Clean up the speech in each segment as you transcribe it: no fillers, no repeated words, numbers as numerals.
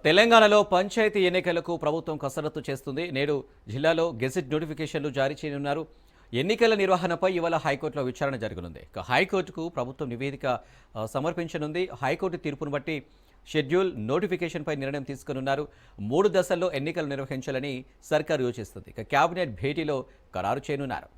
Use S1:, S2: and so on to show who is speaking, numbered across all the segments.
S1: తెలంగాణలో పంచాయతీ ఎన్నికలకు ప్రభుత్వం కసరత్తు చేస్తుంది. నేడు జిల్లాలో గెజిట్ నోటిఫికేషన్లు జారీ చేయనున్నారు. ఎన్నికల నిర్వహణపై ఇవాళ హైకోర్టులో విచారణ జరగనుంది. హైకోర్టుకు ప్రభుత్వం నివేదిక సమర్పించనుంది. హైకోర్టు తీర్పును బట్టి షెడ్యూల్ నోటిఫికేషన్పై నిర్ణయం తీసుకునున్నారు. 3 దశల్లో ఎన్నికలు నిర్వహించాలని సర్కారు యోచిస్తుంది. కేబినెట్ భేటీలో ఖరారు చేయనున్నారు.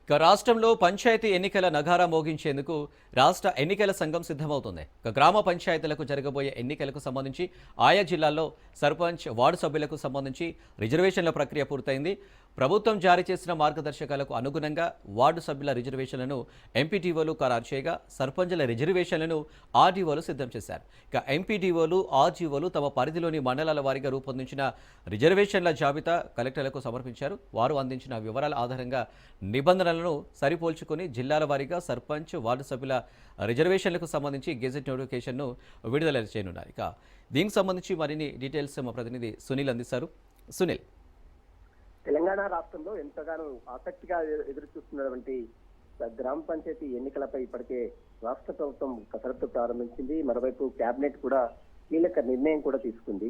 S1: రాష్ట్రంలో పంచాయతీ ఎన్నికల నగారా మోగించేందుకు రాష్ట్ర ఎన్నికల సంఘం సిద్ధమవుతుంది. గ్రామ పంచాయతీలకు జరగబోయే ఎన్నికలకు సంబంధించి ఆయా జిల్లాల్లో సర్పంచ్, వార్డు సభ్యులకు సంబంధించి రిజర్వేషన్ల ప్రక్రియ పూర్తయింది. ప్రభుత్వం జారీ చేసిన మార్గదర్శకాలకు అనుగుణంగా వార్డు సభ్యుల రిజర్వేషన్లను ఎంపీటీఓలు ఖరారు చేయగా, సర్పంచుల రిజర్వేషన్లను ఆర్డీఓలు సిద్ధం చేశారు. ఎంపీటీఓలు, ఆర్జీఓలు తమ పరిధిలోని మండలాల వారీగా రూపొందించిన రిజర్వేషన్ల జాబితా కలెక్టర్లకు సమర్పించారు. వారు అందించిన వివరాల ఆధారంగా నిబంధనలను సరిపోల్చుకుని జిల్లాల వారీగా సర్పంచ్, వార్డు సభ్యుల రిజర్వేషన్లకు సంబంధించి గెజెట్ నోటిఫికేషన్ను విడుదల చేయనున్నారు. దీనికి సంబంధించి మరిన్ని డీటెయిల్స్ మా ప్రతినిధి సునీల్ అందిస్తారు. సునీల్,
S2: తెలంగాణ రాష్ట్రంలో ఎంతగానో ఆసక్తిగా ఎదురు చూస్తున్నటువంటి గ్రామ పంచాయతీ ఎన్నికలపై ఇప్పటికే రాష్ట్ర ప్రభుత్వం కసరత్తు ప్రారంభించింది. మరోవైపు కేబినెట్ కూడా కీలక నిర్ణయం కూడా తీసుకుంది.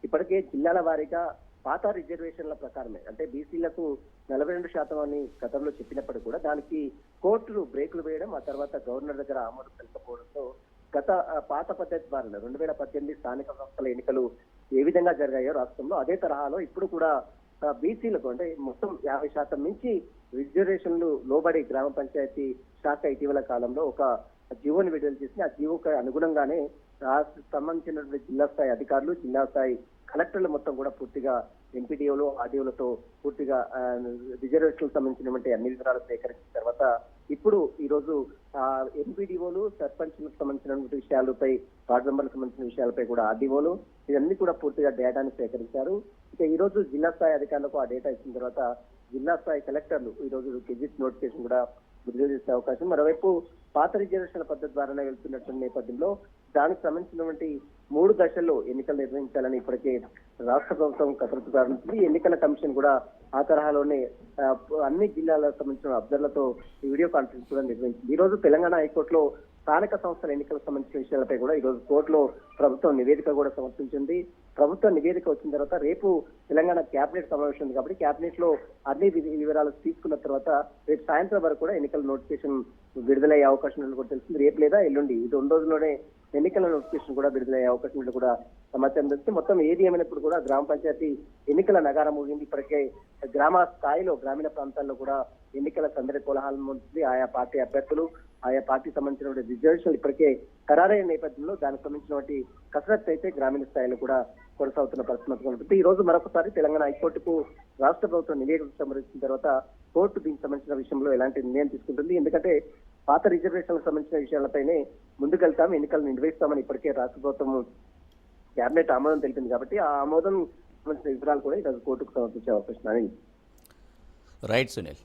S2: ఇప్పటికే జిల్లాల వారీగా పాత రిజర్వేషన్ల ప్రకారమే, అంటే బీసీలకు 42% అని గతంలో చెప్పినప్పటికీ కూడా దానికి కోర్టులు బ్రేకులు వేయడం, ఆ తర్వాత గవర్నర్ దగ్గర ఆమోదం తెలపకపోవడంతో గత పాత పద్ధతి ద్వారా 2018 స్థానిక సంస్థల ఎన్నికలు ఏ విధంగా జరిగాయో రాష్ట్రంలో అదే తరహాలో ఇప్పుడు కూడా బీసీలకు అంటే మొత్తం 50% నుంచి రిజర్వేషన్లు లోబడి గ్రామ పంచాయతీ శాఖ ఇటీవల కాలంలో ఒక జీవోని విడుదల చేసింది. ఆ జీవోకి అనుగుణంగానే సంబంధించినటువంటి జిల్లా స్థాయి అధికారులు, జిల్లా స్థాయి కలెక్టర్లు మొత్తం కూడా పూర్తిగా ఎంపీడీఓలు, ఆర్డీఓలతో పూర్తిగా రిజర్వేషన్లకు సంబంధించినటువంటి అన్ని వివరాలు సేకరించిన తర్వాత ఇప్పుడు ఈ రోజు ఎంపీడీఓలు, సర్పంచ్లకు సంబంధించినటువంటి విషయాలపై, వార్డు మెంబర్లకు సంబంధించిన విషయాలపై కూడా ఆర్డీఓలు ఇవన్నీ కూడా పూర్తిగా డేటాను సేకరించారు. ఇక ఈ రోజు జిల్లా స్థాయి అధికారులకు ఆ డేటా ఇచ్చిన తర్వాత జిల్లా స్థాయి కలెక్టర్లు ఈ రోజు గెజిట్ నోటిఫికేషన్ కూడా విడుదల చేసే అవకాశం. మరోవైపు పాత రిజర్వేషన్ల పద్ధతి ద్వారానే వెళ్తున్నటువంటి నేపథ్యంలో దానికి సంబంధించినటువంటి 3 దశల్లో ఎన్నికలు నిర్వహించాలని ఇప్పటికే రాష్ట్ర ప్రభుత్వం కసరత్తు ప్రారంభించింది. ఎన్నికల కమిషన్ కూడా ఆ తరహాలోనే అన్ని జిల్లాలకు సంబంధించిన అబ్జర్వర్లతో వీడియో కాన్ఫరెన్స్ కూడా నిర్వహించింది. ఈ రోజు తెలంగాణ హైకోర్టులో స్థానిక సంస్థల ఎన్నికలకు సంబంధించిన విషయాలపై కూడా ఈ రోజు కోర్టులో ప్రభుత్వం నివేదిక కూడా సమర్పించింది. ప్రభుత్వ నివేదిక వచ్చిన తర్వాత రేపు తెలంగాణ కేబినెట్ సమావేశం ఉంది కాబట్టి కేబినెట్ లో అన్ని వివరాలు తీసుకున్న తర్వాత రేపు సాయంత్రం వరకు కూడా ఎన్నికల నోటిఫికేషన్ విడుదలయ్యే అవకాశం ఉన్నట్టు కూడా తెలిసింది. రేపు లేదా ఎల్లుండి ఈ 2 రోజుల్లోనే ఎన్నికల నోటిఫికేషన్ కూడా విడుదలయ్యే అవకాశం ఉన్నట్టు కూడా సమాచారం తెలిసింది. మొత్తం ఏది ఏమైనప్పుడు కూడా గ్రామ పంచాయతీ ఎన్నికల నగారం ముగింది. ఇప్పటికే గ్రామ స్థాయిలో, గ్రామీణ ప్రాంతాల్లో కూడా ఎన్నికల సందడి కోలాహలం ఉంటుంది. ఆయా పార్టీ అభ్యర్థులు, ఆయా పార్టీకి సంబంధించిన రిజర్వేషన్లు ఇప్పటికే ఖరారైన నేపథ్యంలో దానికి సంబంధించినటువంటి కసరత్తు అయితే గ్రామీణ స్థాయిలో కూడా కొనసాగుతున్న పరిస్థితి ఉంటుంది. ఈ రోజు మరొకసారి తెలంగాణ హైకోర్టుకు రాష్ట్ర ప్రభుత్వం నివేదిక సమర్పించిన తర్వాత కోర్టు దీనికి సంబంధించిన విషయంలో ఎలాంటి నిర్ణయం తీసుకుంటుంది. ఎందుకంటే పాత రిజర్వేషన్లకు సంబంధించిన విషయాలపైనే ముందుకెళ్తాం, ఎన్నికలు నిర్వహిస్తామని ఇప్పటికే రాష్ట్ర ప్రభుత్వం కేబినెట్ ఆమోదం తెలిపింది కాబట్టి ఆ ఆమోదం సంబంధించిన వివరాలు కూడా ఈరోజు కోర్టుకు సమర్పించే అవకాశం.
S1: రైట్ సునీల్.